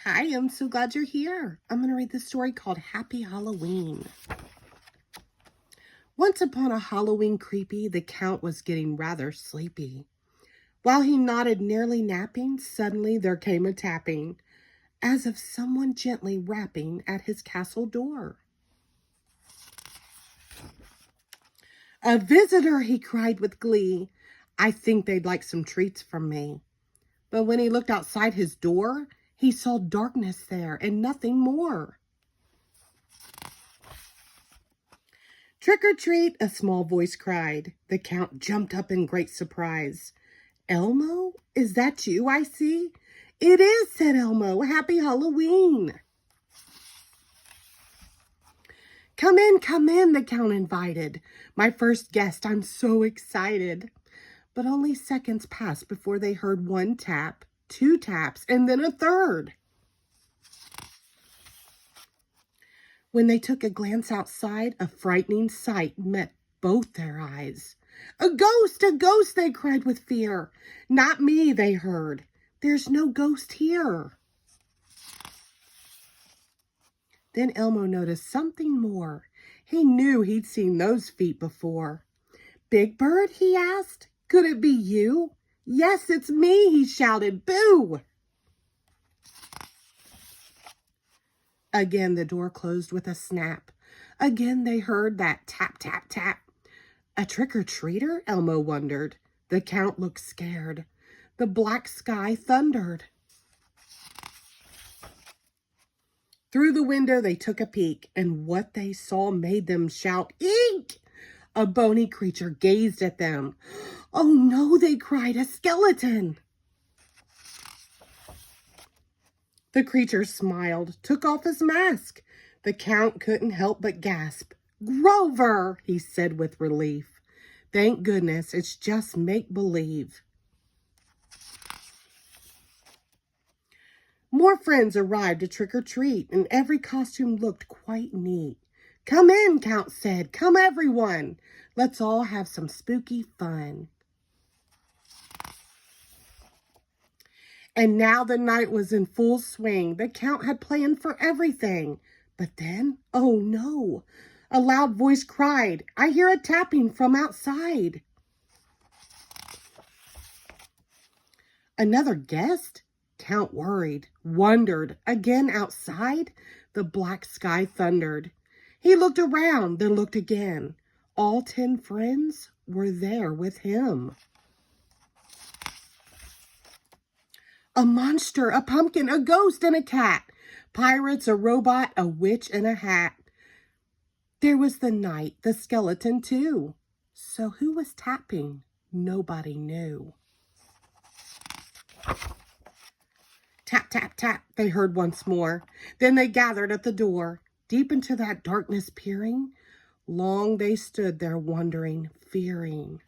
Hi, I'm so glad you're here. I'm going to read this story called Happy Halloween. Once upon a Halloween creepy, the Count was getting rather sleepy. While he nodded, nearly napping, suddenly there came a tapping, as of someone gently rapping at his castle door. "A visitor," he cried with glee. "I think they'd like some treats from me." But when he looked outside his door, he saw darkness there and nothing more. "Trick or treat," a small voice cried. The Count jumped up in great surprise. "Elmo, is that you I see?" "It is," said Elmo. "Happy Halloween." Come in," the Count invited. "My first guest, I'm so excited." But only seconds passed before they heard one tap, two taps, and then a third. When they took a glance outside, a frightening sight met both their eyes. A ghost, they cried with fear. "Not me," they heard. "There's no ghost here." Then Elmo noticed something more. He knew he'd seen those feet before. "Big Bird?" he asked. "Could it be you?" "Yes, it's me," he shouted. "Boo!" Again the door closed with a snap. Again they heard that tap, tap, tap. A trick-or-treater? Elmo wondered. The Count looked scared. The black sky thundered. Through the window they took a peek, and what they saw made them shout, "Eek!" A bony creature gazed at them. "Oh no," they cried, "a skeleton!" The creature smiled, took off his mask. The Count couldn't help but gasp. "Grover," he said with relief. "Thank goodness it's just make-believe." More friends arrived to trick-or-treat, and every costume looked quite neat. "Come in," Count said. "Come everyone. Let's all have some spooky fun." And now the night was in full swing. The Count had planned for everything. But then, oh no, a loud voice cried, "I hear a tapping from outside." Another guest? Count worried, wondered. Again outside? The black sky thundered. He looked around, then looked again. All 10 friends were there with him. A monster, a pumpkin, a ghost, and a cat. Pirates, a robot, a witch, and a hat. There was the knight, the skeleton, too. So who was tapping? Nobody knew. Tap, tap, tap, they heard once more. Then they gathered at the door. Deep into that darkness peering, long they stood there wondering, fearing.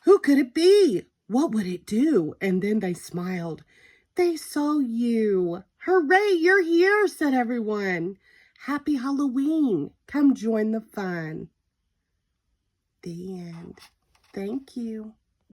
Who could it be? What would it do? And then they smiled. They saw you. "Hooray, you're here," said everyone. "Happy Halloween. Come join the fun." The end. Thank you.